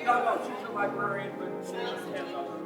No, she's a librarian, but she has other.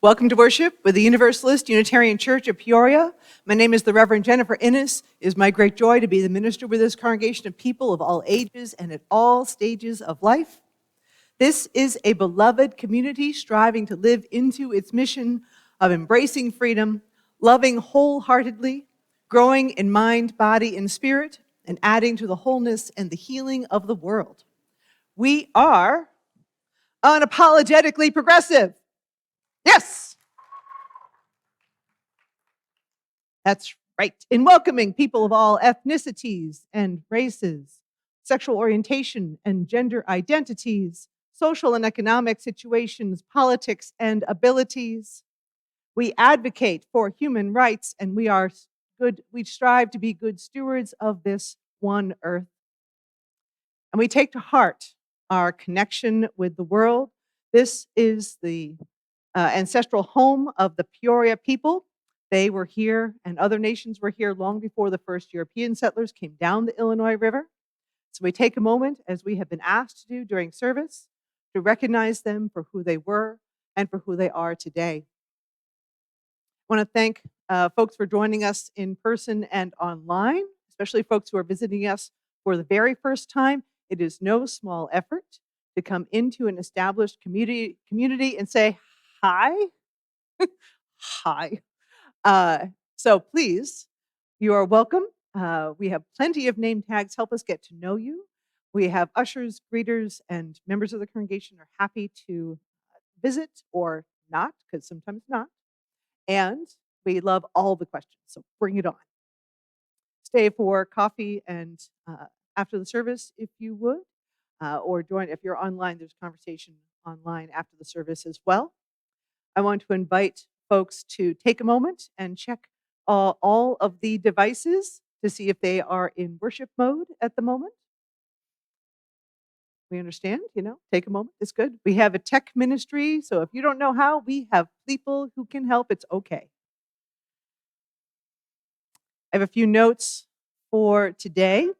Welcome to worship with the Universalist Unitarian Church of Peoria. My name is the Reverend Jennifer Innis. It is my great joy to be the minister with this congregation of people of all ages and at all stages of life. This is a beloved community striving to live into its mission of embracing freedom, loving wholeheartedly, growing in mind, body, and spirit, and adding to the wholeness and the healing of the world. We are unapologetically progressive. Yes! That's right. In welcoming people of all ethnicities and races, sexual orientation and gender identities, social and economic situations, politics and abilities. We advocate for human rights and we strive to be good stewards of this one earth. And we take to heart our connection with the world. This is the ancestral home of the Peoria people. They were here, and other nations were here long before the first European settlers came down the Illinois River. So we take a moment, as we have been asked to do during service, to recognize them for who they were and for who they are today. I want to thank folks for joining us in person and online, especially folks who are visiting us for the very first time. It is no small effort to come into an established community and say hi. Hi. So please, you are welcome. We have plenty of name tags. Help us get to know you. We have ushers, greeters, and members of the congregation are happy to visit or not, because sometimes not. And we love all the questions, so bring it on. Stay for coffee and after the service if you would, or join if you're online. There's conversation online after the service as well. I want to invite folks to take a moment and check all of the devices to see if they are in worship mode at the moment. We understand, take a moment. It's good. We have a tech ministry, so if you don't know how, we have people who can help. It's okay. I have a few notes for today.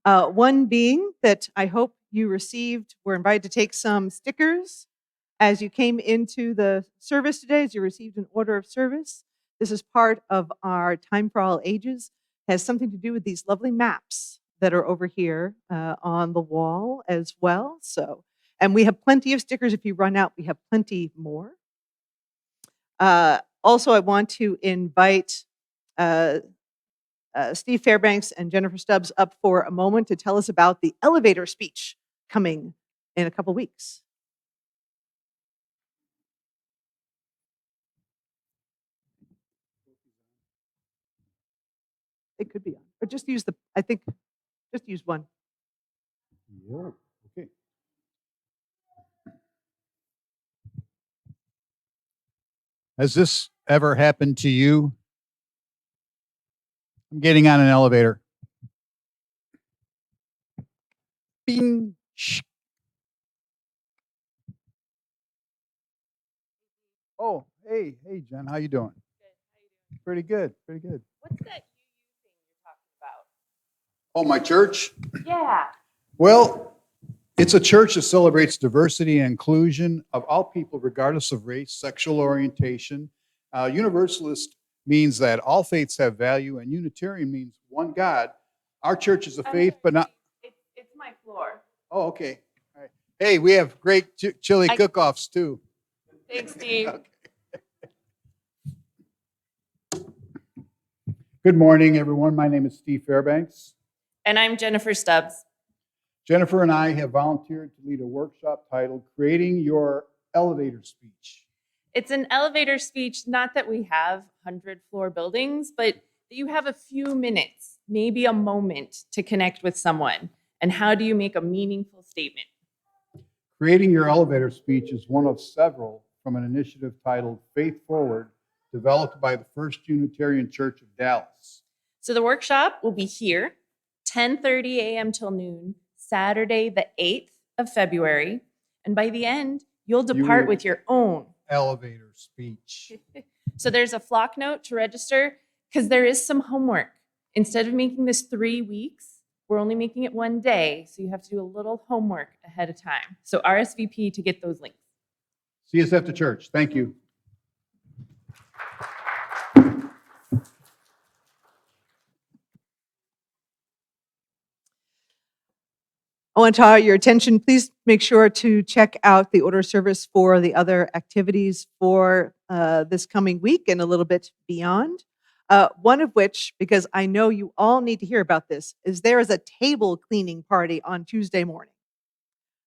One being that I hope you were invited to take some stickers as you came into the service today, as you received an order of service. This is part of our Time for All Ages. It has something to do with these lovely maps that are over here on the wall as well. And we have plenty of stickers. If you run out, we have plenty more. Also, I want to invite Steve Fairbanks and Jennifer Stubbs up for a moment to tell us about the elevator speech coming in a couple weeks. It could be on, or just use just use one. Yeah, okay. Has this ever happened to you? I'm getting on an elevator. Bing. Shh. Oh, hey, Jen, how you doing? Good. How you doing? Pretty good, pretty good. What's that UU thing you're talking about? Oh, my church? Yeah. Well, it's a church that celebrates diversity and inclusion of all people, regardless of race, sexual orientation. Universalist means that all faiths have value, and Unitarian means one God. Our church is a faith, but not. It's my floor. Oh, okay. All right. Hey, we have great chili cook-offs too. Thanks, Steve. Okay. Good morning, everyone. My name is Steve Fairbanks. And I'm Jennifer Stubbs. Jennifer and I have volunteered to lead a workshop titled Creating Your Elevator Speech. It's an elevator speech, not that we have 100-floor buildings, but that you have a few minutes, maybe a moment to connect with someone. And how do you make a meaningful statement? Creating Your Elevator Speech is one of several from an initiative titled Faith Forward, developed by the First Unitarian Church of Dallas. So the workshop will be here, 10:30 a.m. till noon, Saturday, the 8th of February. And by the end, you'll depart with your own elevator speech. So there's a flock note to register because there is some homework. Instead of making this 3 weeks, we're only making it 1 day. So you have to do a little homework ahead of time. So RSVP to get those links. See us after church. Thank you. I want to draw your attention. Please make sure to check out the order of service for the other activities for this coming week and a little bit beyond. One of which, because I know you all need to hear about this, is there is a table cleaning party on Tuesday morning.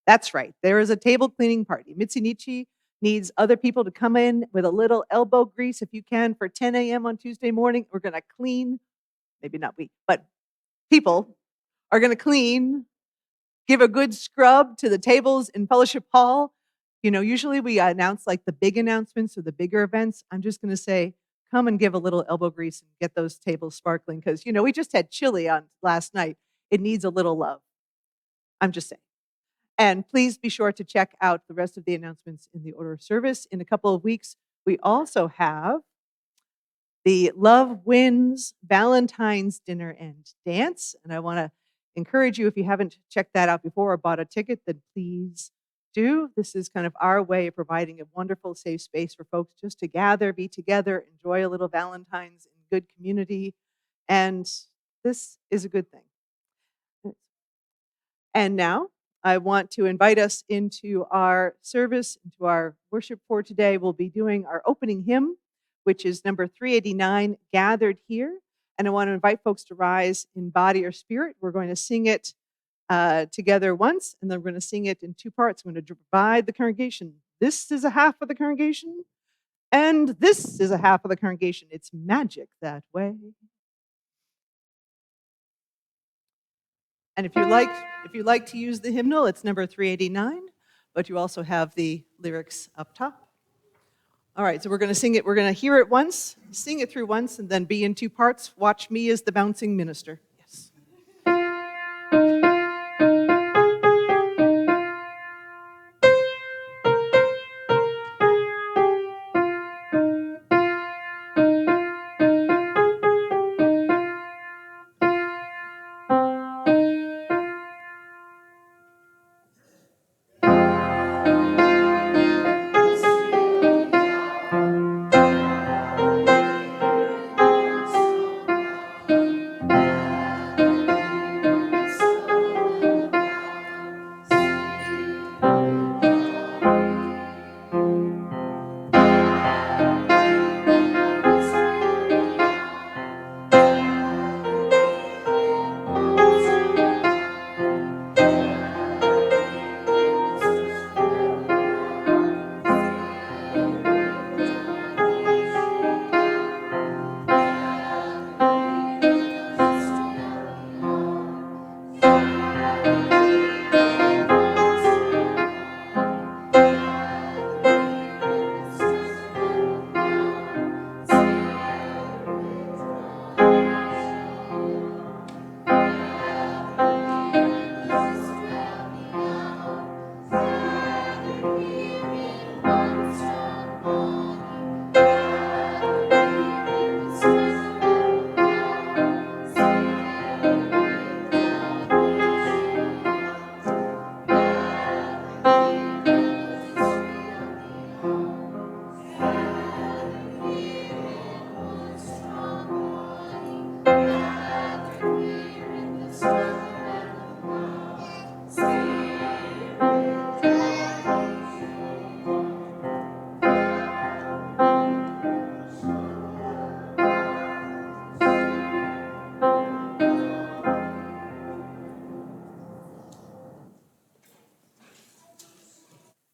That's right. There is a table cleaning party. Mitsubishi needs other people to come in with a little elbow grease, if you can, for 10 a.m. on Tuesday morning. We're going to clean, maybe not we, but people are going to clean, give a good scrub to the tables in Fellowship Hall. Usually we announce like the big announcements or the bigger events. I'm just going to say, come and give a little elbow grease and get those tables sparkling because, we just had chili on last night. It needs a little love. I'm just saying. And please be sure to check out the rest of the announcements in the order of service. In a couple of weeks, we also have the Love Wins Valentine's Dinner and Dance. And I want to encourage you, if you haven't checked that out before or bought a ticket, then please do. This is kind of our way of providing a wonderful, safe space for folks just to gather, be together, enjoy a little Valentine's in good community. And this is a good thing. And now I want to invite us into our service, into our worship for today. We'll be doing our opening hymn, which is number 389, Gathered Here. And I want to invite folks to rise in body or spirit. We're going to sing it together once, and then we're going to sing it in two parts. I'm going to divide the congregation. This is a half of the congregation, and this is a half of the congregation. It's magic that way. And if you like to use the hymnal, it's number 389, but you also have the lyrics up top. All right, so we're going to sing it. We're going to hear it once, sing it through once, and then be in two parts. Watch me as the bouncing minister. Yes.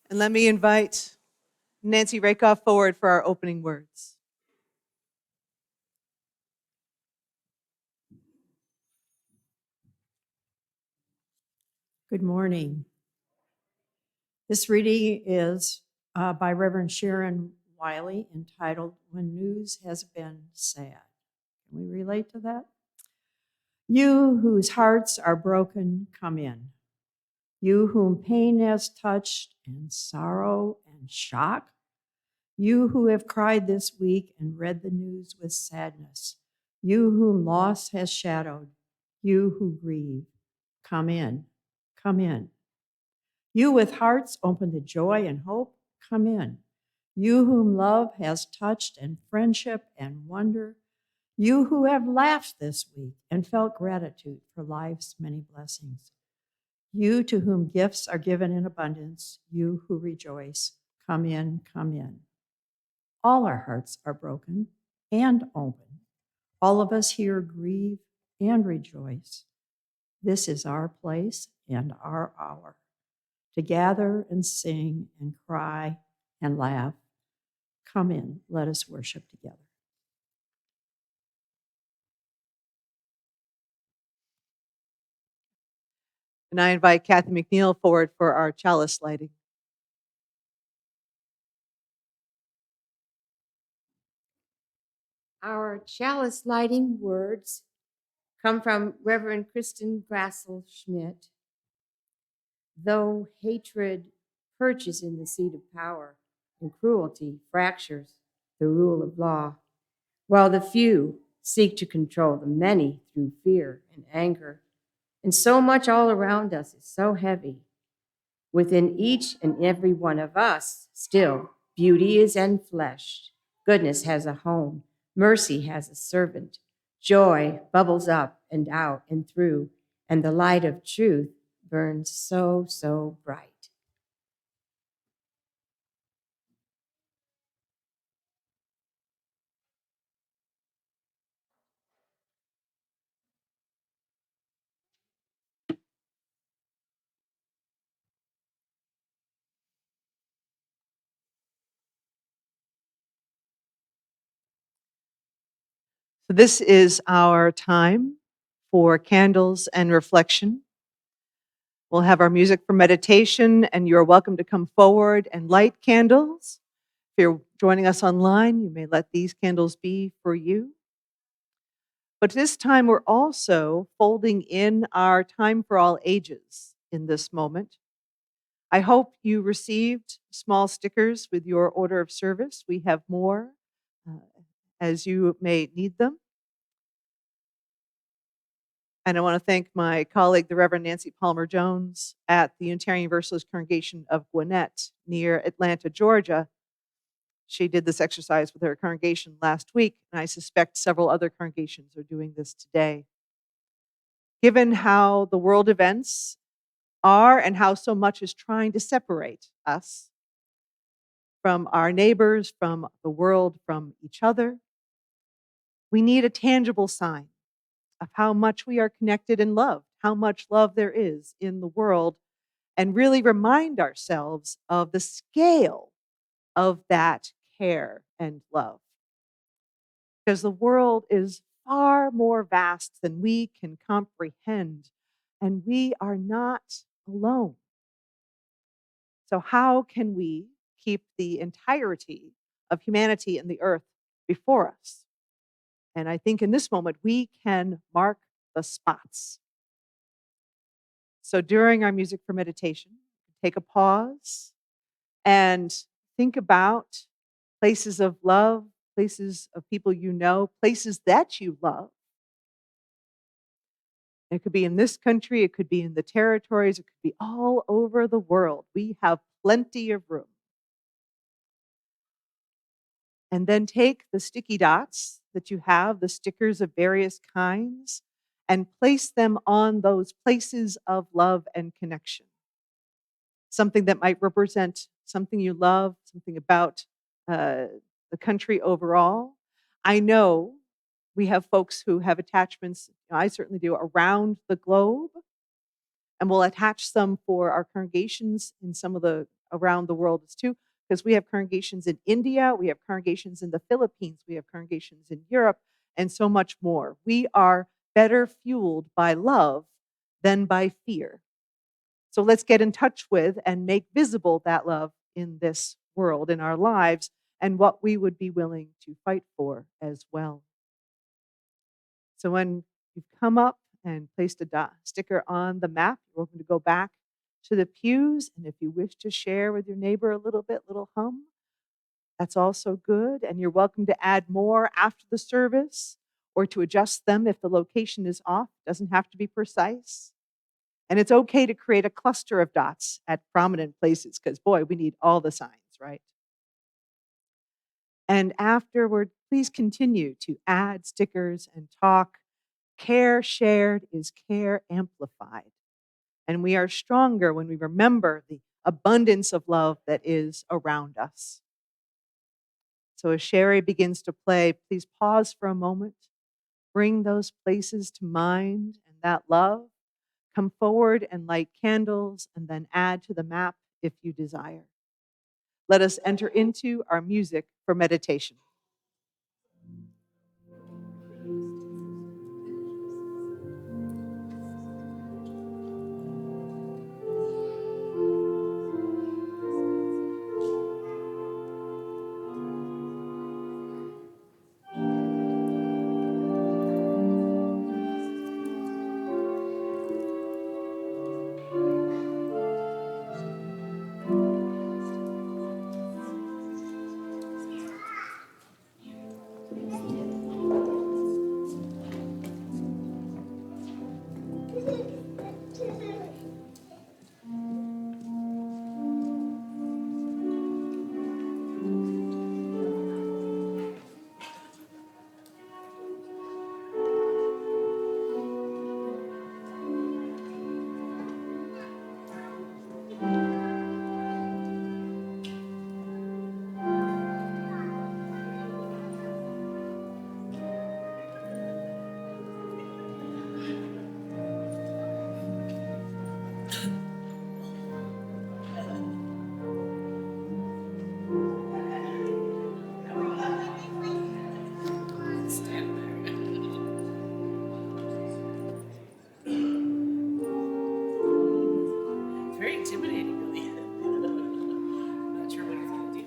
And let me invite Nancy Rakoff forward for our opening words. Good morning. This reading is by Reverend Sharon Wiley, entitled When News Has Been Sad. Can we relate to that? You whose hearts are broken, come in. You whom pain has touched, and sorrow and shock. You who have cried this week and read the news with sadness. You whom loss has shadowed. You who grieve, come in, come in. You with hearts open to joy and hope, come in. You whom love has touched and friendship and wonder. You who have laughed this week and felt gratitude for life's many blessings. You to whom gifts are given in abundance, you who rejoice, come in, come in. All our hearts are broken and open. All of us here grieve and rejoice. This is our place and our hour to gather and sing and cry and laugh. Come in, let us worship together. And I invite Kathy McNeil forward for our chalice lighting. Our chalice lighting words come from Reverend Kristen Grassel Schmidt. Though hatred perches in the seat of power and cruelty fractures the rule of law, while the few seek to control the many through fear and anger, and so much all around us is so heavy. Within each and every one of us, still, beauty is enfleshed. Goodness has a home. Mercy has a servant. Joy bubbles up and out and through, and the light of truth burns so, so bright. So this is our time for candles and reflection. We'll have our music for meditation, and you're welcome to come forward and light candles. If you're joining us online, you may let these candles be for you. But this time, we're also folding in our time for all ages in this moment. I hope you received small stickers with your order of service. We have more uh, as you may need them. And I want to thank my colleague, the Reverend Nancy Palmer Jones at the Unitarian Universalist Congregation of Gwinnett near Atlanta, Georgia. She did this exercise with her congregation last week, and I suspect several other congregations are doing this today. Given how the world events are and how so much is trying to separate us from our neighbors, from the world, from each other, we need a tangible sign of how much we are connected and loved, how much love there is in the world, and really remind ourselves of the scale of that care and love. Because the world is far more vast than we can comprehend, and we are not alone. So, how can we keep the entirety of humanity and the earth before us? And I think in this moment, we can mark the spots. So, during our music for meditation, take a pause and think about places of love, places of people you know, places that you love. It could be in this country, it could be in the territories, it could be all over the world. We have plenty of room. And then take the sticky dots that you have, the stickers of various kinds, and place them on those places of love and connection. Something that might represent something you love, something about the country overall. I know we have folks who have attachments, I certainly do, around the globe, and we'll attach some for our congregations in some of the around the world too, because we have congregations in India, we have congregations in the Philippines, we have congregations in Europe, and so much more. We are better fueled by love than by fear. So let's get in touch with and make visible that love in this world, in our lives, and what we would be willing to fight for as well. So when you've come up and placed a sticker on the map, you're welcome to go back to the pews. And if you wish to share with your neighbor a little bit, little hum, that's also good. And you're welcome to add more after the service or to adjust them if the location is off. It doesn't have to be precise. And it's okay to create a cluster of dots at prominent places because, boy, we need all the signs, right? And afterward, please continue to add stickers and talk. Care shared is care amplified. And we are stronger when we remember the abundance of love that is around us. So as Sherry begins to play, please pause for a moment. Bring those places to mind and that love. Come forward and light candles and then add to the map if you desire. Let us enter into our music for meditation. It's very intimidating, really. I'm not sure what he's going to do.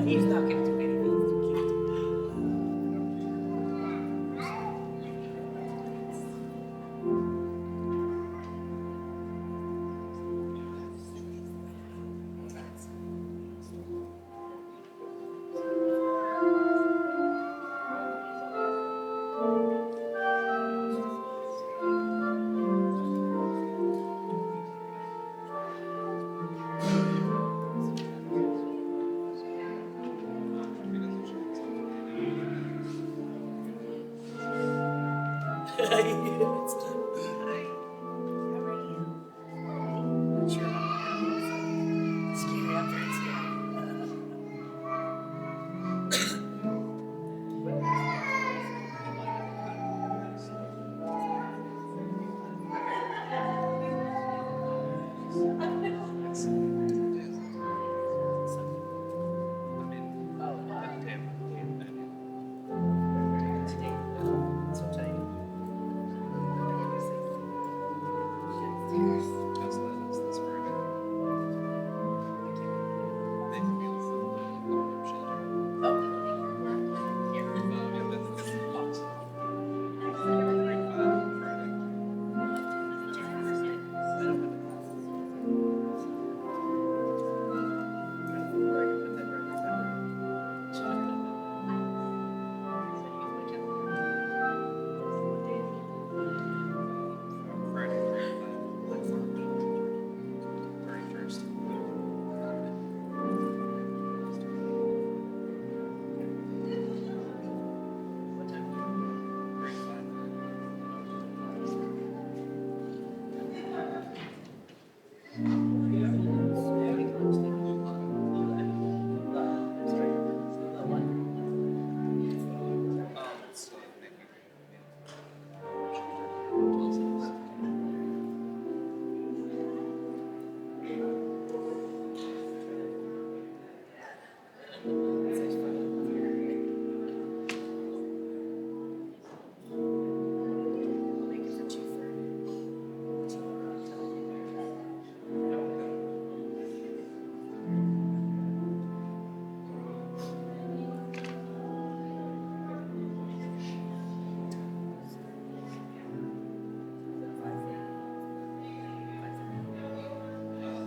He's not going to do anything. He's too cute. It's not- Hi. How are you? Not sure about that.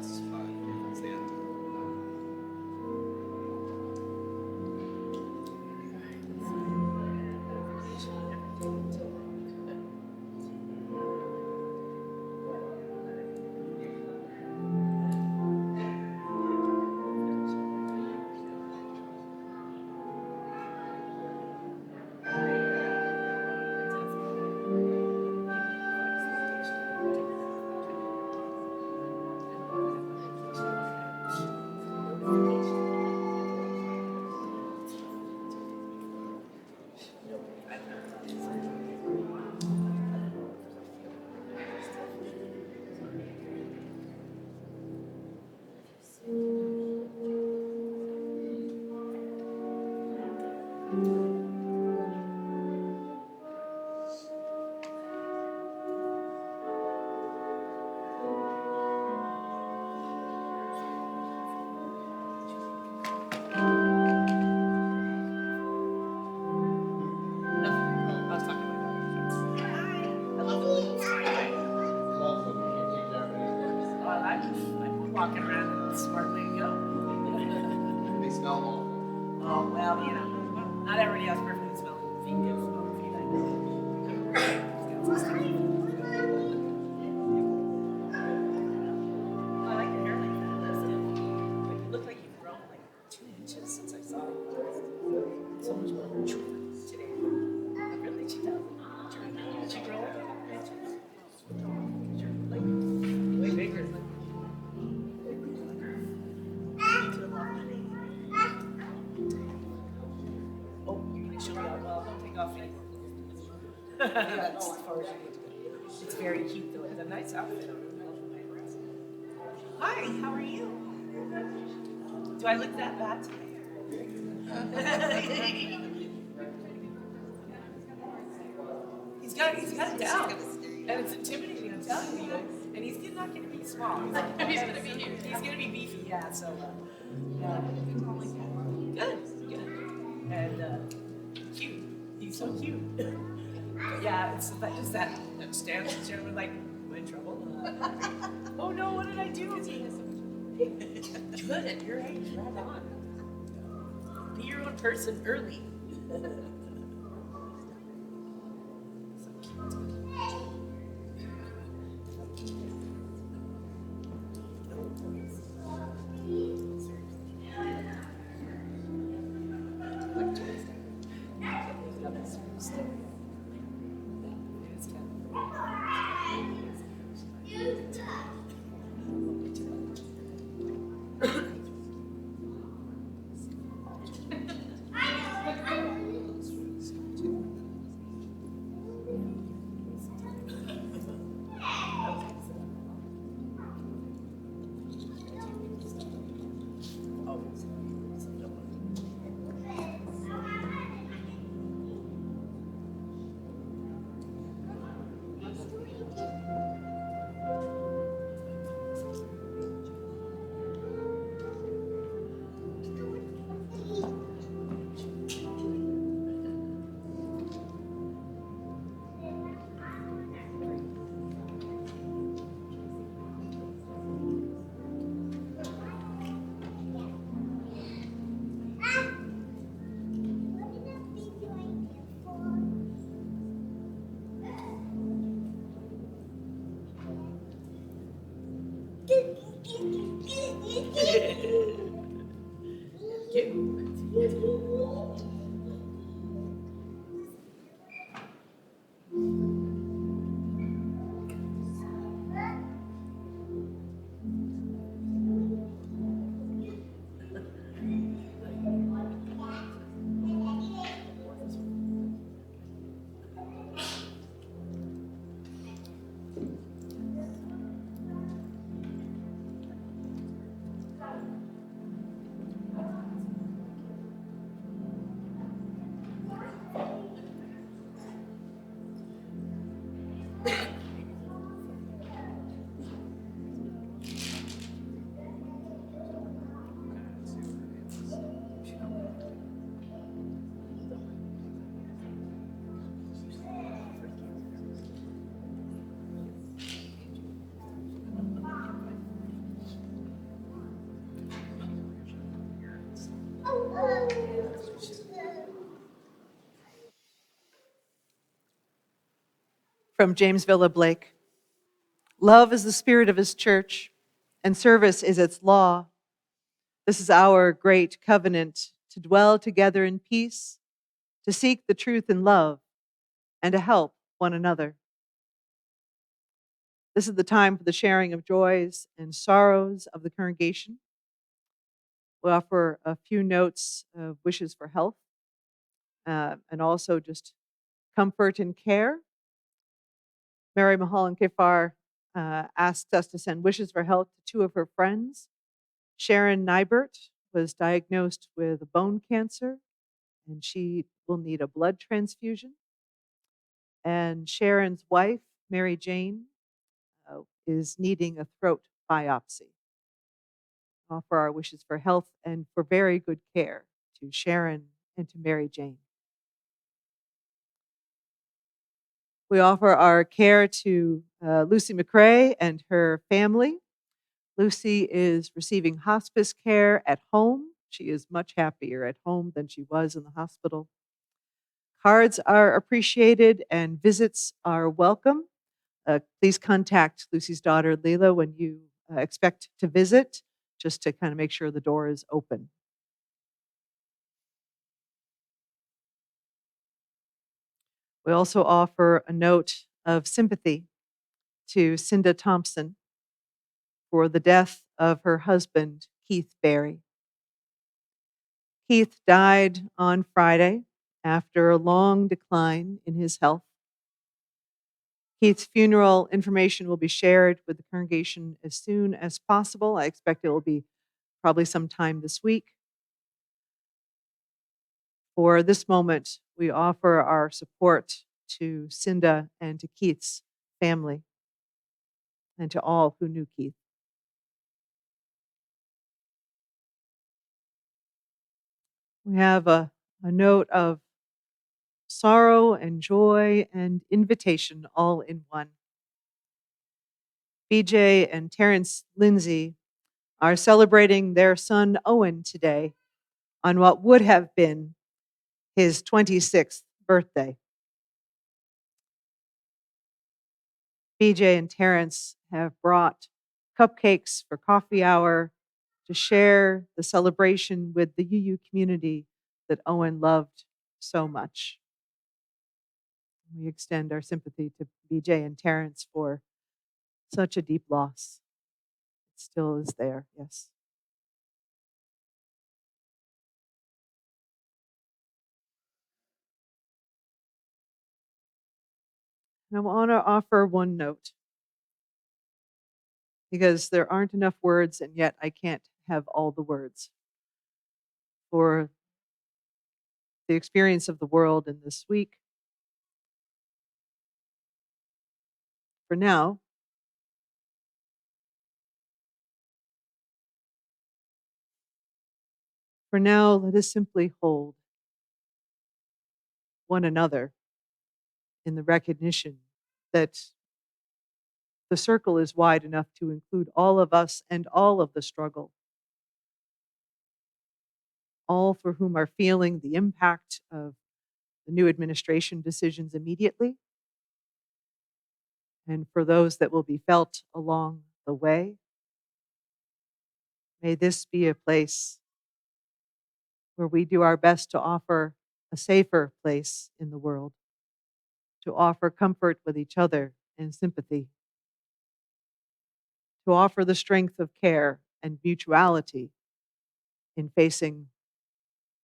It's scary out there. It's walking around and smart way to go. They smell awful. Oh, well, you know, not everybody has perfectly smelling feet. Get smelling feet, I know. I like your hair like that. That's good. But you look like you've grown like 2 inches since I saw you. So much more mature today. Really, she does. She grow up like way bigger. Oh, you're gonna show me out. Well, don't take off any. That's as far as you need to go. It's very cute though. It's a nice outfit. Hi, how are you? Do I look that bad today? He's got it down. And it's intimidating, I'm telling you. And And he's not gonna be small. He's gonna be huge. He's gonna be beefy, yeah, so, yeah. Good, good. And, cute. He's so cute. But yeah, it's like just that stance, we're like, am I in trouble? Oh no, what did I do? Good, at your age, right on. Be your own person early. From James Villa Blake. Love is the spirit of his church, and service is its law. This is our great covenant, to dwell together in peace, to seek the truth in love, and to help one another. This is the time for the sharing of joys and sorrows of the congregation. We offer a few notes of wishes for health, and also just comfort and care. Mary Mahalan Kifar asked us to send wishes for health to two of her friends. Sharon Nybert was diagnosed with bone cancer, and she will need a blood transfusion. And Sharon's wife, Mary Jane, is needing a throat biopsy. Offer our wishes for health and for very good care to Sharon and to Mary Jane. We offer our care to Lucy McCrae and her family. Lucy is receiving hospice care at home. She is much happier at home than she was in the hospital. Cards are appreciated and visits are welcome. Please contact Lucy's daughter, Leila, when you expect to visit, just to kind of make sure the door is open. We also offer a note of sympathy to Cinda Thompson for the death of her husband, Keith Berry. Keith died on Friday after a long decline in his health. Keith's funeral information will be shared with the congregation as soon as possible. I expect it will be probably sometime this week. For this moment, we offer our support to Cinda and to Keith's family. and to all who knew Keith. We have a note of sorrow and joy and invitation all in one. BJ and Terrence Lindsay are celebrating their son Owen today on what would have been his 26th birthday. BJ and Terrence have brought cupcakes for coffee hour to share the celebration with the UU community that Owen loved so much. We extend our sympathy to BJ and Terrence for such a deep loss. It still is there, yes. And I want to offer one note because there aren't enough words, and yet I can't have all the words for the experience of the world in this week. For now, let us simply hold one another in the recognition that the circle is wide enough to include all of us and all of the struggle, all for whom are feeling the impact of the new administration decisions immediately, and for those that will be felt along the way. May this be a place where we do our best to offer a safer place in the world, to offer comfort with each other and sympathy, to offer the strength of care and mutuality in facing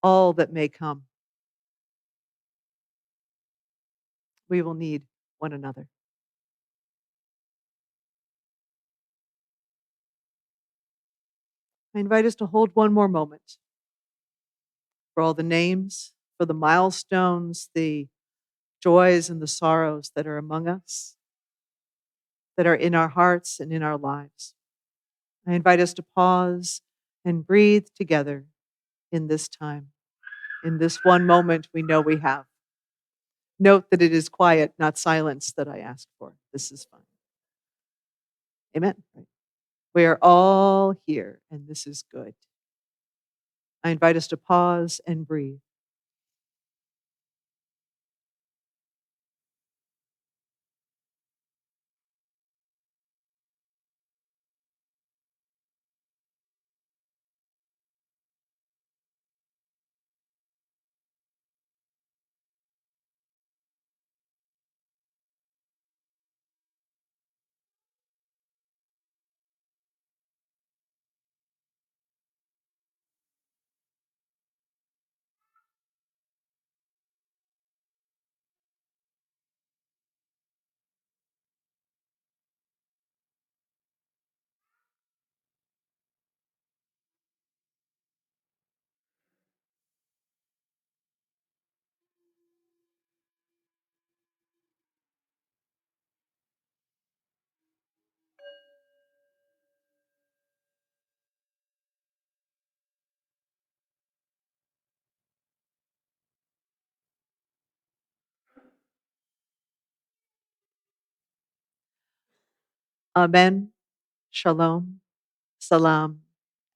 all that may come. We will need one another. I invite us to hold one more moment for all the names, for the milestones, the joys and the sorrows that are among us, that are in our hearts and in our lives. I invite us to pause and breathe together in this time, in this one moment we know we have. Note that it is quiet, not silence, that I ask for. This is fine. Amen. We are all here, and this is good. I invite us to pause and breathe. Amen, shalom, salam,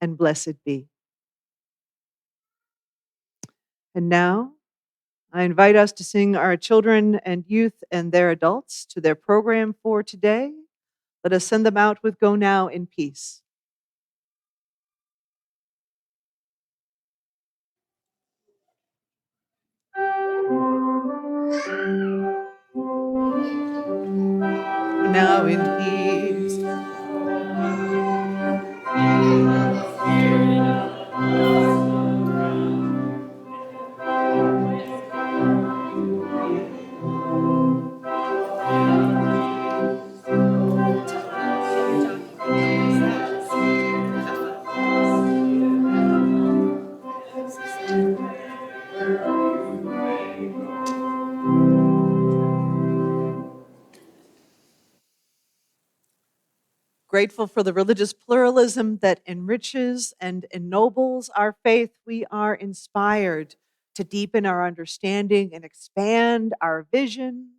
and blessed be. And now, I invite us to sing our children and youth and their adults to their program for today. Let us send them out with Go Now in peace. Now in peace. grateful for the religious pluralism that enriches and ennobles our faith. We are inspired to deepen our understanding and expand our vision.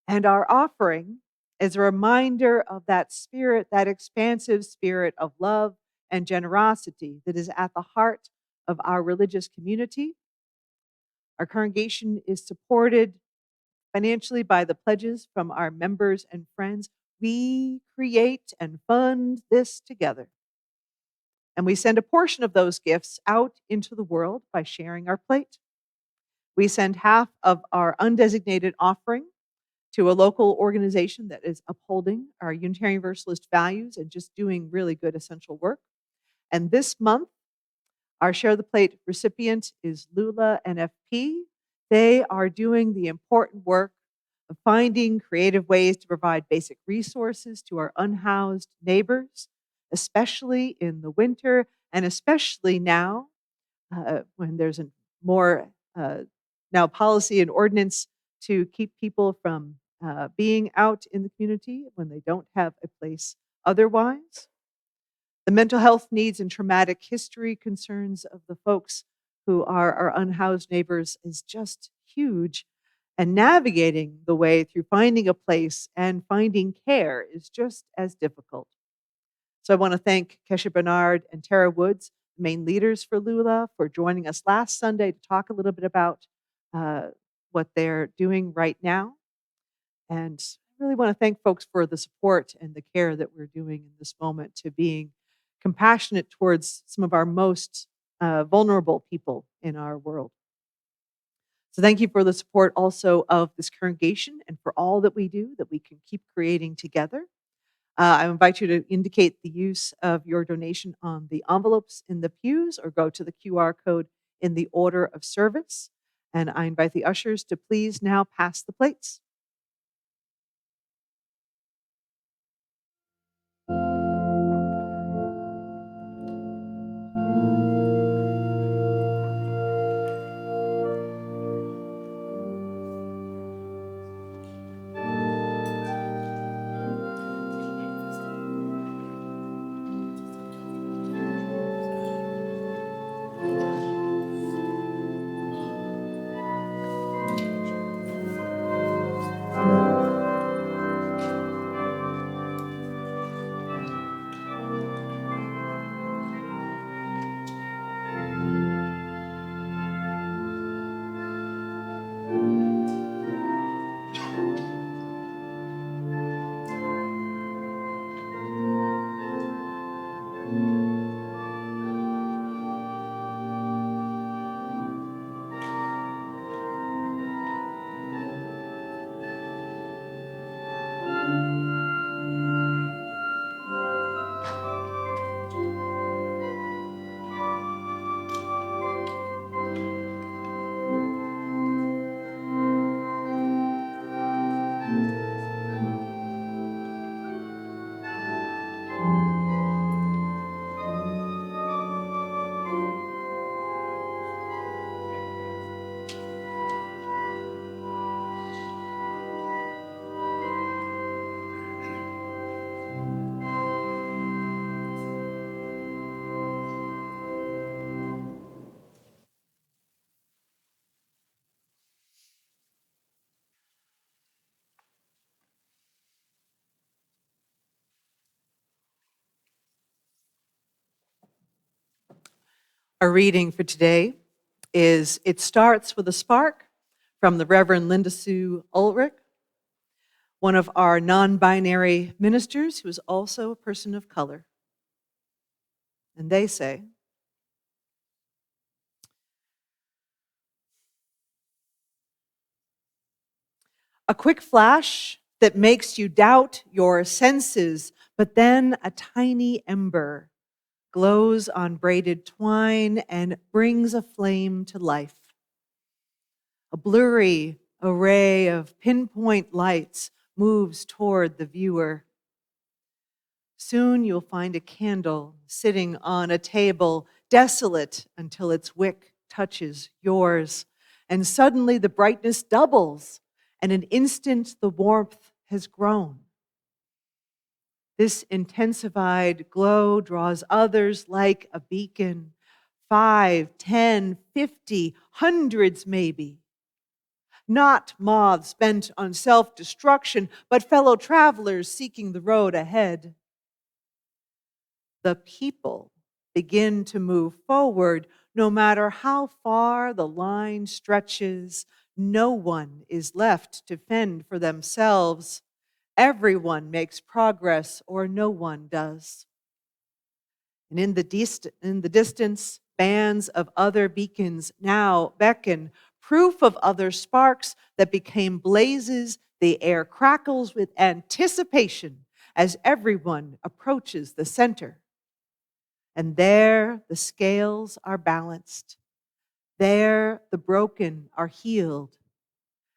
And our offering is a reminder of that spirit, that expansive spirit of love and generosity that is at the heart of our religious community. Our congregation is supported financially by the pledges from our members and friends. We create and fund this together. And we send a portion of those gifts out into the world by sharing our plate. We send half of our undesignated offering to a local organization that is upholding our Unitarian Universalist values and just doing really good essential work. And this month, our Share the Plate recipient is Lula NFP. They are doing the important work of finding creative ways to provide basic resources to our unhoused neighbors, especially in the winter and especially now when there's a more now policy and ordinance to keep people from being out in the community when they don't have a place otherwise. The mental health needs and traumatic history concerns of the folks who are our unhoused neighbors is just huge. And navigating the way through finding a place and finding care is just as difficult. So I want to thank Kesha Bernard and Tara Woods, the main leaders for Lula, for joining us last Sunday to talk a little bit about what they're doing right now. And I really want to thank folks for the support and the care that we're doing in this moment to being compassionate towards some of our most vulnerable people in our world. So thank you for the support also of this congregation and for all that we do that we can keep creating together. I invite you to indicate the use of your donation on the envelopes in the pews or go to the QR code in the order of service. And I invite the ushers to please now pass the plates. Our reading for today is It Starts with a Spark from the Reverend Linda Sue Ulrich, one of our non-binary ministers who is also a person of color. And they say, a quick flash that makes you doubt your senses, but then a tiny ember glows on braided twine and brings a flame to life. A blurry array of pinpoint lights moves toward the viewer. Soon you'll find a candle sitting on a table, desolate until its wick touches yours. And suddenly the brightness doubles, and in an instant the warmth has grown. This intensified glow draws others like a beacon, 5, 10, 50, hundreds maybe. Not moths bent on self-destruction, but fellow travelers seeking the road ahead. The people begin to move forward no matter how far the line stretches. No one is left to fend for themselves. Everyone makes progress or no one does. And in the distance, bands of other beacons now beckon, proof of other sparks that became blazes. The air crackles with anticipation as everyone approaches the center. And there the scales are balanced. There the broken are healed.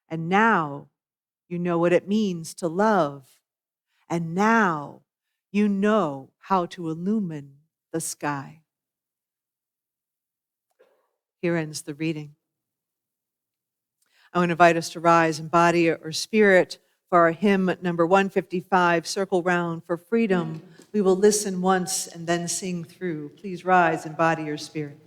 And now you know what it means to love. And now you know how to illumine the sky. Here ends the reading. I want to invite us to rise in body or spirit for our hymn number 155, Circle Round for Freedom. We will listen once and then sing through. Please rise in body or spirit.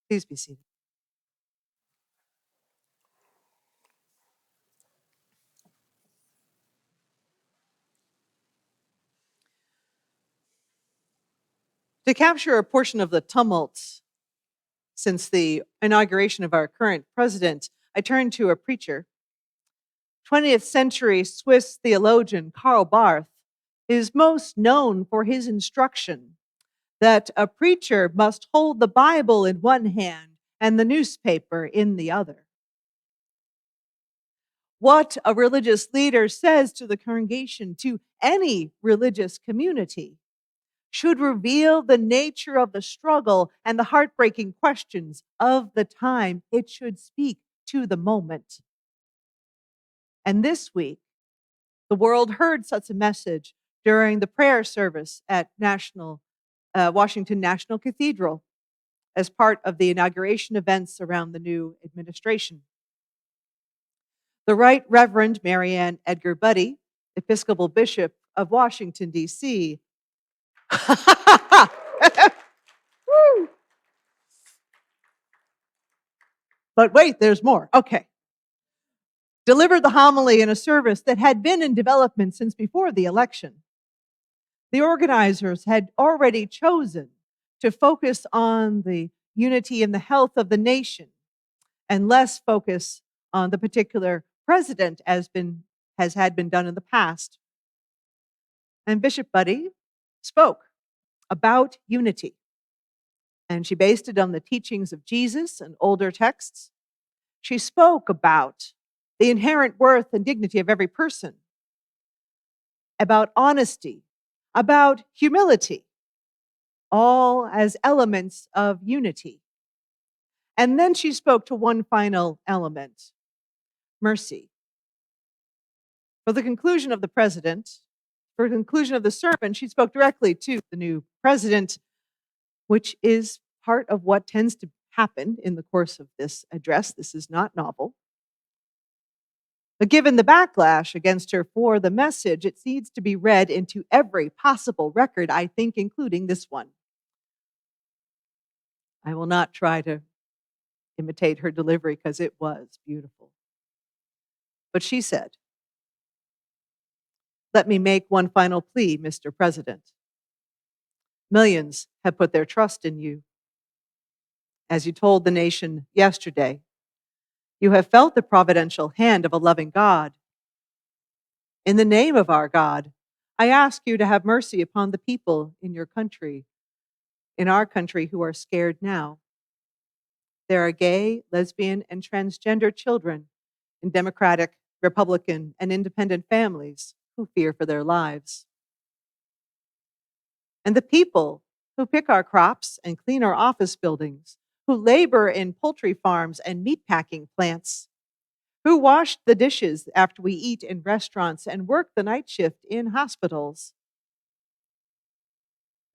Please be seated. To capture a portion of the tumult since the inauguration of our current president, I turned to a preacher. 20th century Swiss theologian Karl Barth is most known for his instruction that a preacher must hold the Bible in one hand and the newspaper in the other. What a religious leader says to the congregation, to any religious community, should reveal the nature of the struggle and the heartbreaking questions of the time. It should speak to the moment. And this week, the world heard such a message during the prayer service at Washington National Cathedral as part of the inauguration events around the new administration. The Right Reverend Marianne Edgar Buddy, Episcopal Bishop of Washington, D.C. Woo! But wait, there's more. Okay. Delivered the homily in a service that had been in development since before the election. The organizers had already chosen to focus on the unity and the health of the nation and less focus on the particular president as had been done in the past. And Bishop Buddy spoke about unity. And she based it on the teachings of Jesus and older texts. She spoke about the inherent worth and dignity of every person, about honesty, about humility, all as elements of unity. And then she spoke to one final element, mercy. For the conclusion of the sermon, she spoke directly to the new president, which is part of what tends to happen in the course of this address. This is not novel. But given the backlash against her for the message, it needs to be read into every possible record, I think, including this one. I will not try to imitate her delivery because it was beautiful. But she said, "Let me make one final plea, Mr. President. Millions have put their trust in you. As you told the nation yesterday, you have felt the providential hand of a loving God. In the name of our God, I ask you to have mercy upon the people in your country, in our country who are scared now. There are gay, lesbian, and transgender children in Democratic, Republican, and independent families who fear for their lives. And the people who pick our crops and clean our office buildings, who labor in poultry farms and meatpacking plants, who wash the dishes after we eat in restaurants and work the night shift in hospitals.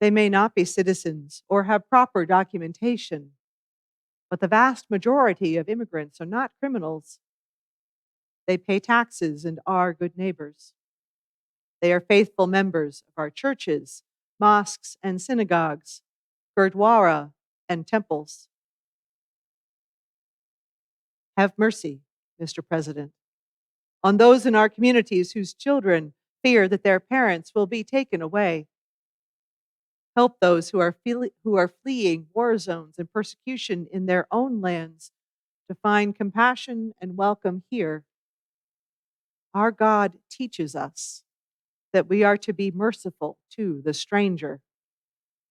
They may not be citizens or have proper documentation, but the vast majority of immigrants are not criminals. They pay taxes and are good neighbors. They are faithful members of our churches, mosques and synagogues, gurdwara and temples. Have mercy, Mr. President, on those in our communities whose children fear that their parents will be taken away. Help those who are fleeing war zones and persecution in their own lands to find compassion and welcome here. Our God teaches us that we are to be merciful to the stranger,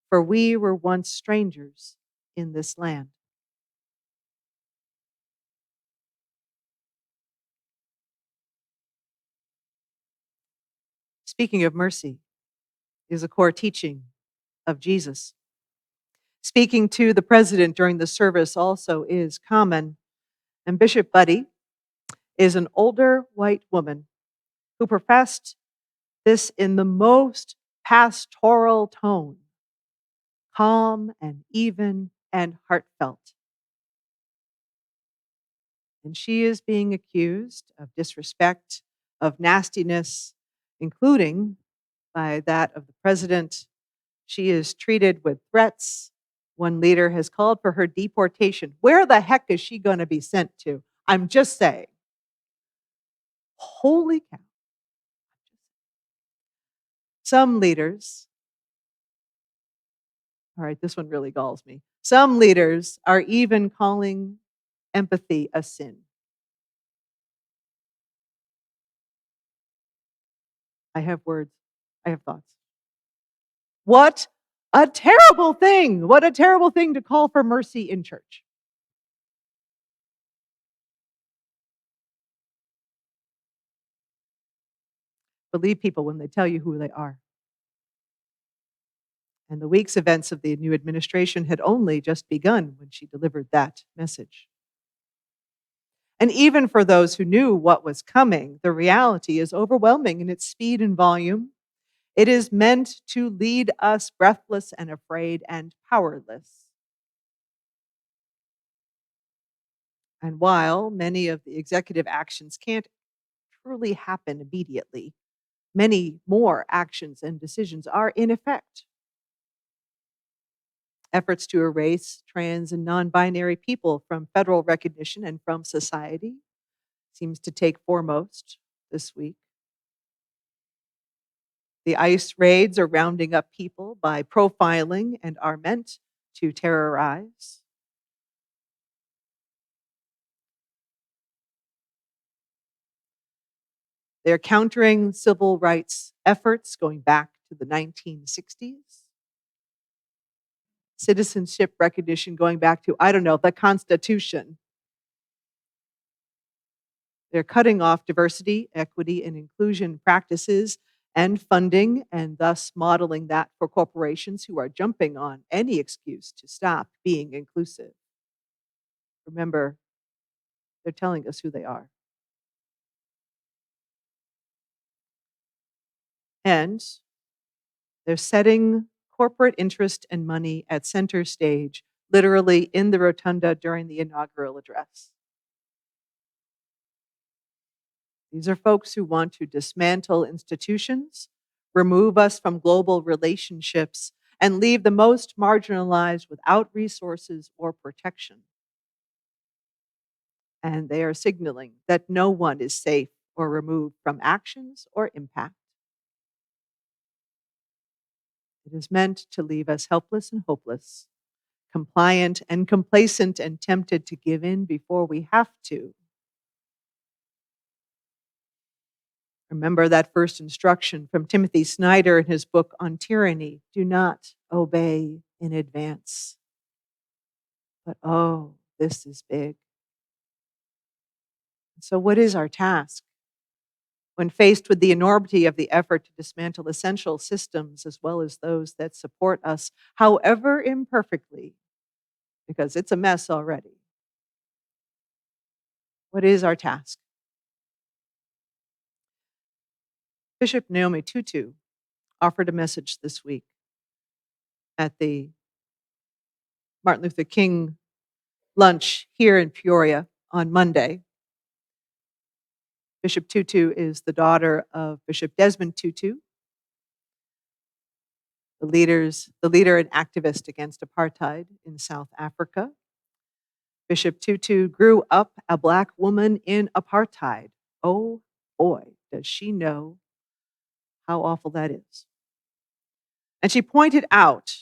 for we were once strangers in this land." Speaking of mercy is a core teaching of Jesus. Speaking to the president during the service also is common. And Bishop Buddy is an older white woman who professed this in the most pastoral tone, calm and even and heartfelt. And she is being accused of disrespect, of nastiness, including by that of the president. She is treated with threats. One leader has called for her deportation. Where the heck is she going to be sent to? I'm just saying. Holy cow. Some leaders, all right, this one really galls me. Some leaders are even calling empathy a sin. I have words. I have thoughts. What a terrible thing. What a terrible thing to call for mercy in church. Believe people when they tell you who they are. And the week's events of the new administration had only just begun when she delivered that message. And even for those who knew what was coming, the reality is overwhelming in its speed and volume. It is meant to lead us breathless and afraid and powerless. And while many of the executive actions can't truly happen immediately, Many more actions and decisions are in effect. Efforts to erase trans and non-binary people from federal recognition and from society seems to take foremost this week. The ICE raids are rounding up people by profiling and are meant to terrorize. They're countering civil rights efforts going back to the 1960s. Citizenship recognition going back to, I don't know, the Constitution. They're cutting off diversity, equity, and inclusion practices and funding, and thus modeling that for corporations who are jumping on any excuse to stop being inclusive. Remember, they're telling us who they are. And they're setting corporate interest and money at center stage, literally in the rotunda during the inaugural address. These are folks who want to dismantle institutions, remove us from global relationships, and leave the most marginalized without resources or protection. And they are signaling that no one is safe or removed from actions or impact. It is meant to leave us helpless and hopeless, compliant and complacent and tempted to give in before we have to. Remember that first instruction from Timothy Snyder in his book on tyranny: do not obey in advance. But oh, this is big. So, what is our task? When faced with the enormity of the effort to dismantle essential systems as well as those that support us, however imperfectly, because it's a mess already, what is our task? Bishop Naomi Tutu offered a message this week at the Martin Luther King lunch here in Peoria on Monday. Bishop Tutu is the daughter of Bishop Desmond Tutu, the leader and activist against apartheid in South Africa. Bishop Tutu grew up a Black woman in apartheid. Oh boy, does she know how awful that is. And she pointed out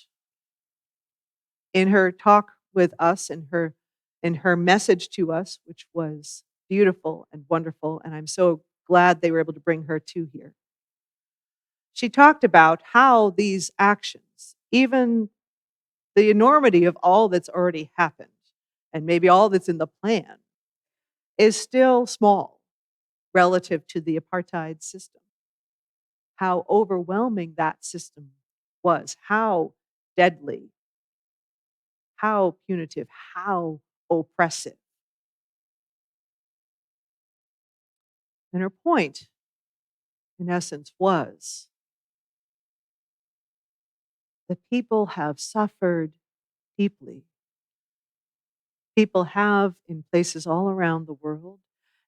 in her talk with us, in her message to us, which was beautiful and wonderful, and I'm so glad they were able to bring her to here. She talked about how these actions, even the enormity of all that's already happened, and maybe all that's in the plan, is still small relative to the apartheid system. How overwhelming that system was, how deadly, how punitive, how oppressive. And her point, in essence, was that people have suffered deeply. People have in places all around the world,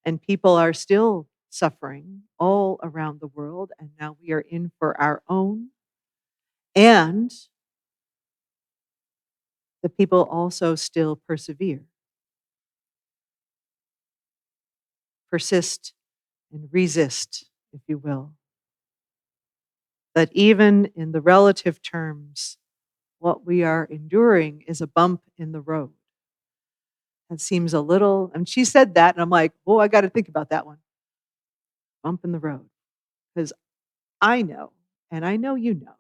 and people are still suffering all around the world, and now we are in for our own. And the people also still persevere, persist, and resist, if you will. That even in the relative terms, what we are enduring is a bump in the road. That seems a little, and she said that, and I'm like, oh, I got to think about that one. Bump in the road. Because I know, and I know you know,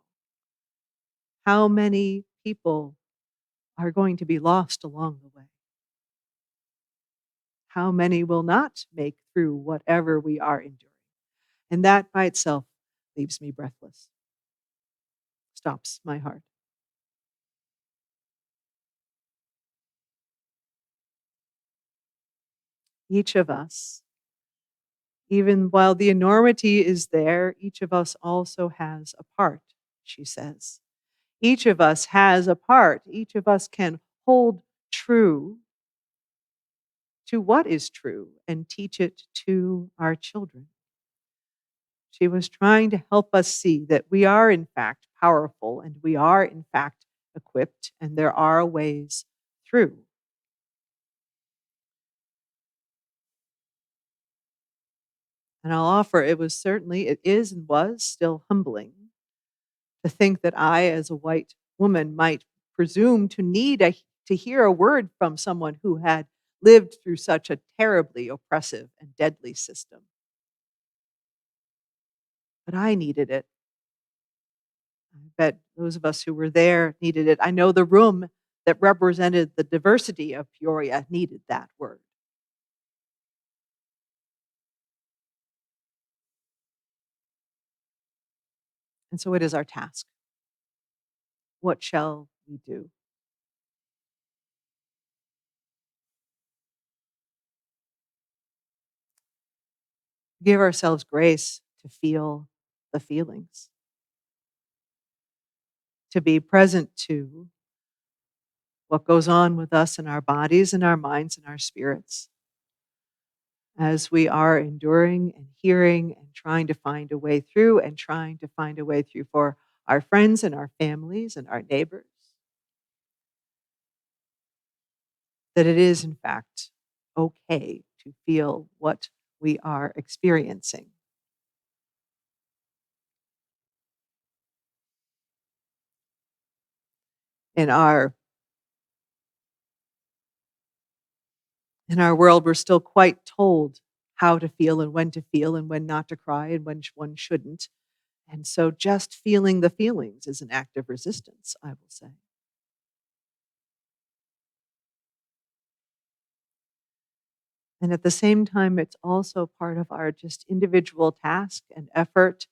how many people are going to be lost along the way. How many will not make through whatever we are enduring. And that by itself leaves me breathless, stops my heart. Each of us, even while the enormity is there, each of us also has a part, she says. Each of us has a part. Each of us can hold true to what is true and teach it to our children, She was trying to help us see that we are, in fact, powerful and we are, in fact, equipped, and there are ways through. And I'll offer it is and was still humbling to think that I, as a white woman, might presume to hear a word from someone who had lived through such a terribly oppressive and deadly system. But I needed it. I bet those of us who were there needed it. I know the room that represented the diversity of Peoria needed that word. And so it is our task. What shall we do? Give ourselves grace to feel the feelings, to be present to what goes on with us in our bodies and our minds and our spirits as we are enduring and hearing and trying to find a way through and trying to find a way through for our friends and our families and our neighbors. That it is, in fact, okay to feel what we are experiencing. In our world, we're still quite told how to feel and when not to cry and when one shouldn't. And so just feeling the feelings is an act of resistance, I will say. And at the same time, it's also part of our just individual task and effort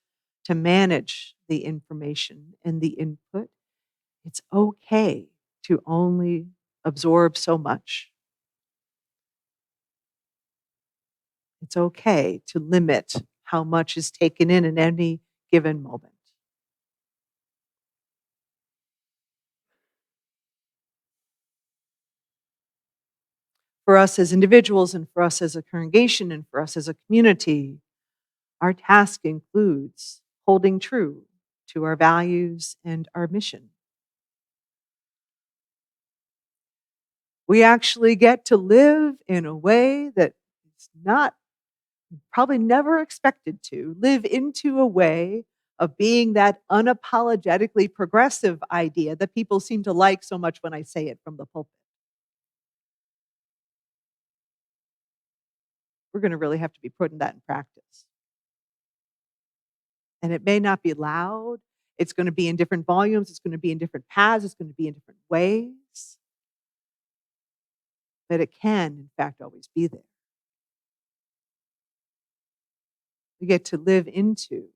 to manage the information and the input. It's okay to only absorb so much. It's okay to limit how much is taken in any given moment. For us as individuals and for us as a congregation and for us as a community, our task includes holding true to our values and our mission. We actually get to live in a way that is not probably never expected to live into a way of being that unapologetically progressive idea that people seem to like so much when I say it from the pulpit. We're going to really have to be putting that in practice. And it may not be loud. It's going to be in different volumes. It's going to be in different paths. It's going to be in different ways. But it can, in fact, always be there. We get to live into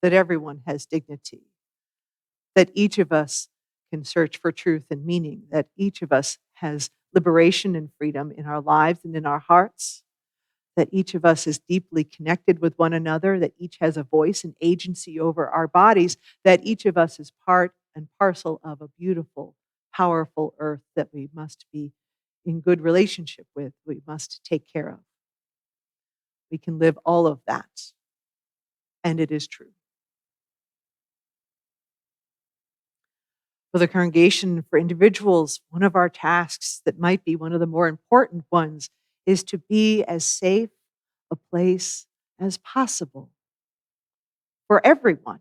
that everyone has dignity, that each of us can search for truth and meaning, that each of us has liberation and freedom in our lives and in our hearts, that each of us is deeply connected with one another, that each has a voice and agency over our bodies, that each of us is part and parcel of a beautiful, powerful earth that we must be in good relationship with, we must take care of. We can live all of that, and it is true. For the congregation, for individuals, one of our tasks that might be one of the more important ones is to be as safe a place as possible for everyone.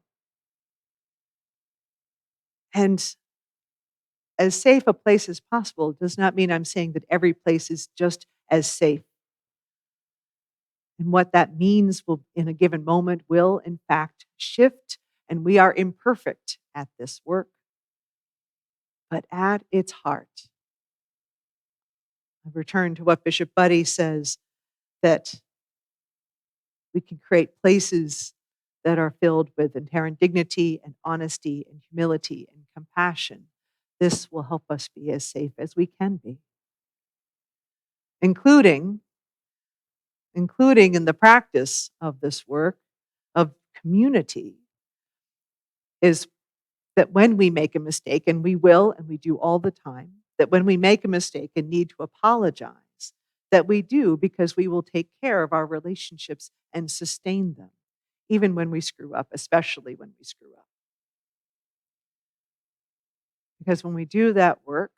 And as safe a place as possible does not mean I'm saying that every place is just as safe. And what that means will, in a given moment, will in fact shift, and we are imperfect at this work. But at its heart, I've returned to what Bishop Buddy says, that we can create places that are filled with inherent dignity and honesty and humility and compassion. This will help us be as safe as we can be, including in the practice of this work of community, is that when we make a mistake, and we will, and we do all the time, that when we make a mistake and need to apologize, that we do, because we will take care of our relationships and sustain them. even when we screw up, especially when we screw up. Because when we do that work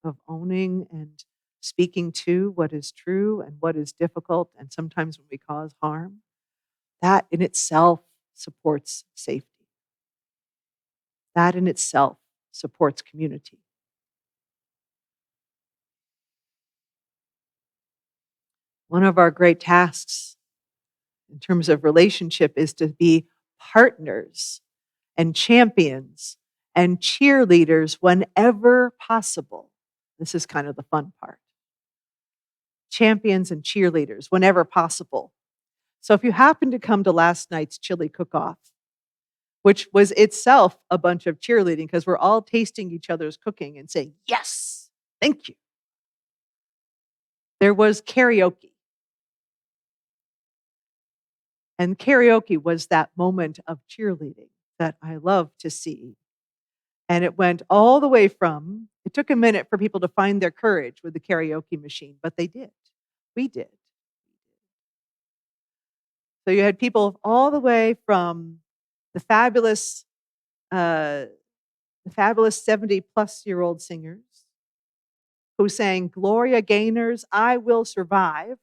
of owning and speaking to what is true and what is difficult, and sometimes when we cause harm, that in itself supports safety. That in itself supports community. One of our great tasks in terms of relationship is to be partners and champions and cheerleaders whenever possible. This is kind of the fun part. Champions and cheerleaders whenever possible. So if you happen to come to last night's chili cook-off, which was itself a bunch of cheerleading because we're all tasting each other's cooking and saying, yes, thank you. There was karaoke. And karaoke was that moment of cheerleading that I love to see. And it went all the way from, it took a minute for people to find their courage with the karaoke machine, but they did. We did. So you had people all the way from the fabulous 70-plus-year-old singers who sang Gloria Gaynor's I Will Survive.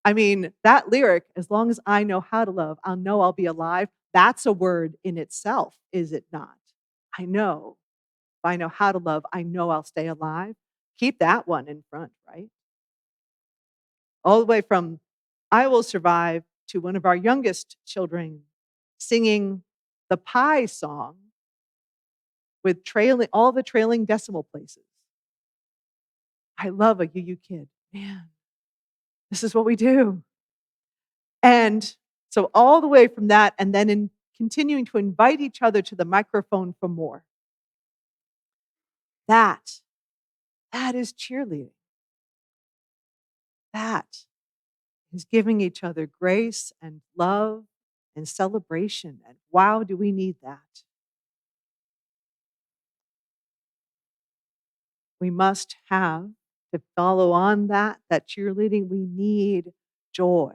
I mean, that lyric, as long as I know how to love, I'll know I'll be alive. That's a word in itself, is it not? I know. If I know how to love, I know I'll stay alive. Keep that one in front, right? All the way from I Will Survive to one of our youngest children singing the Pie song with all the trailing decimal places. I love a UU kid. Man, this is what we do. And so all the way from that, and then in continuing to invite each other to the microphone for more. That is cheerleading. That is giving each other grace and love and celebration. And wow, do we need that? We must have, to follow on that cheerleading, we need joy.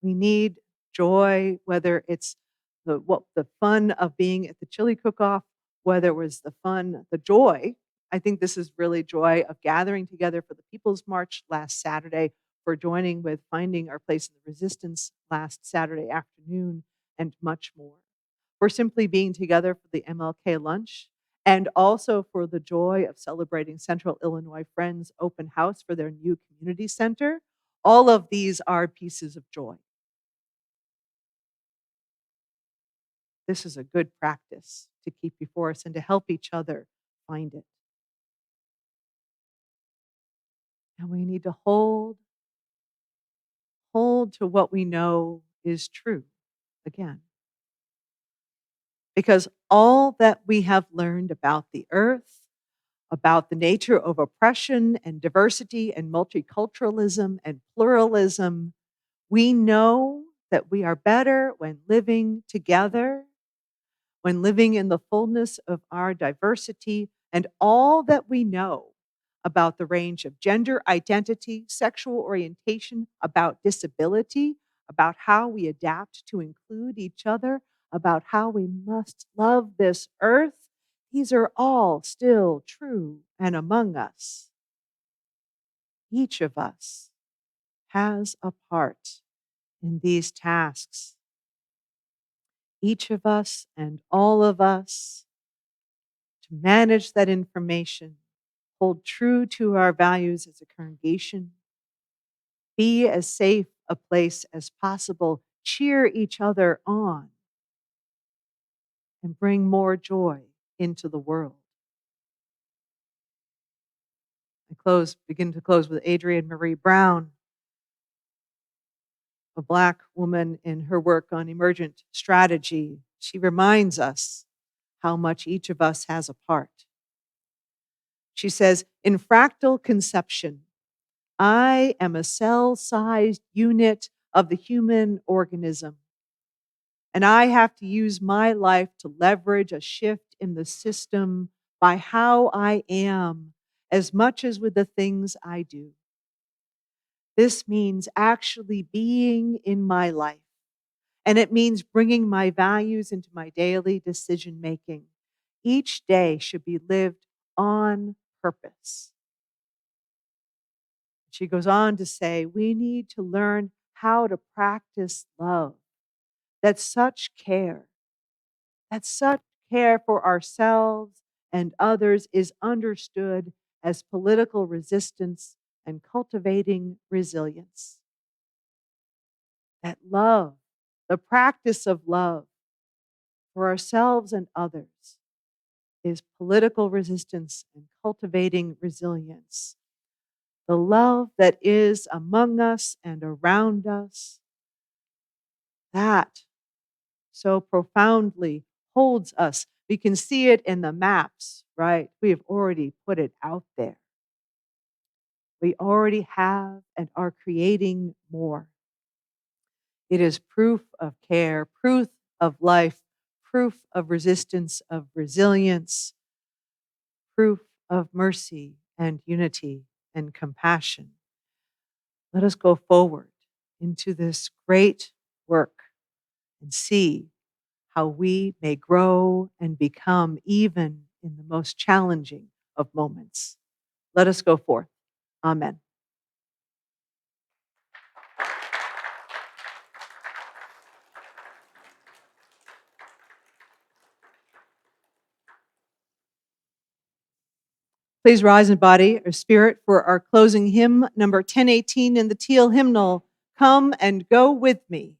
We need joy, whether it's the fun of being at the chili cook-off, whether it was the joy. I think this is really joy of gathering together for the People's March last Saturday, for joining with Finding Our Place in the Resistance last Saturday afternoon, and much more. For simply being together for the MLK lunch, and also for the joy of celebrating Central Illinois Friends Open House for their new community center. All of these are pieces of joy. This is a good practice to keep before us and to help each other find it. And we need to hold to what we know is true again. Because all that we have learned about the earth, about the nature of oppression and diversity and multiculturalism and pluralism, we know that we are better when living together, when living in the fullness of our diversity, and all that we know about the range of gender identity, sexual orientation, about disability, about how we adapt to include each other, about how we must love this earth, these are all still true and among us. Each of us has a part in these tasks. Each of us and all of us, to manage that information, hold true to our values as a congregation, be as safe a place as possible, cheer each other on, and bring more joy into the world. Begin to close with Adrienne Marie Brown, a Black woman in her work on emergent strategy. She reminds us how much each of us has a part. She says, in fractal conception, I am a cell-sized unit of the human organism, and I have to use my life to leverage a shift in the system by how I am, as much as with the things I do. This means actually being in my life. And it means bringing my values into my daily decision making. Each day should be lived on purpose. She goes on to say, we need to learn how to practice love. That's such care. That such care for ourselves and others is understood as political resistance and cultivating resilience. That love, the practice of love for ourselves and others, is political resistance and cultivating resilience. The love that is among us and around us, that so profoundly holds us. We can see it in the maps, right? We have already put it out there. We already have and are creating more. It is proof of care, proof of life, proof of resistance, of resilience, proof of mercy and unity and compassion. Let us go forward into this great work and see how we may grow and become even in the most challenging of moments. Let us go forth. Amen. Please rise in body or spirit for our closing hymn, number 1018 in the Teal hymnal, Come and Go With Me.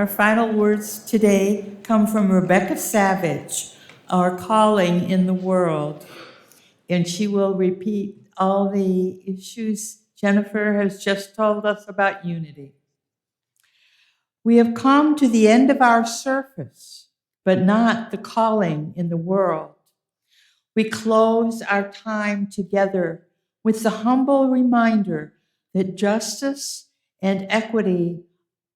Our final words today come from Rebecca Savage, Our Calling in the World. And she will repeat all the issues Jennifer has just told us about unity. We have come to the end of our surface, but not the calling in the world. We close our time together with the humble reminder that justice and equity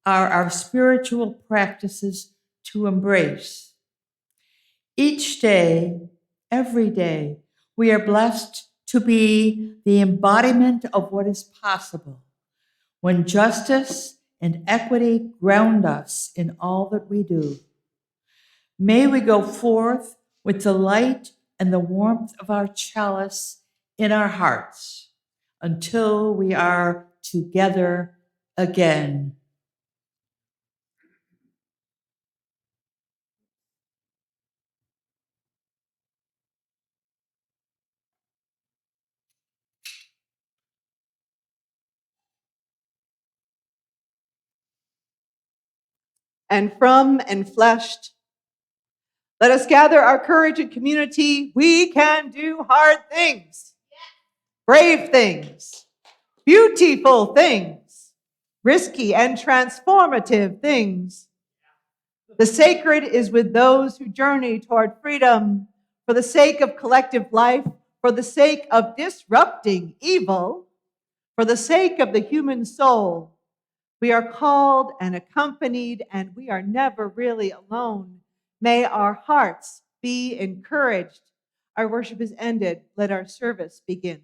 are our spiritual practices to embrace. Each day, every day, we are blessed to be the embodiment of what is possible when justice and equity ground us in all that we do. May we go forth with the light and the warmth of our chalice in our hearts until we are together again. And from enfleshed, let us gather our courage and community. We can do hard things, brave things, beautiful things, risky and transformative things. The sacred is with those who journey toward freedom for the sake of collective life, for the sake of disrupting evil, for the sake of the human soul. We are called and accompanied, and we are never really alone. May our hearts be encouraged. Our worship is ended. Let our service begin.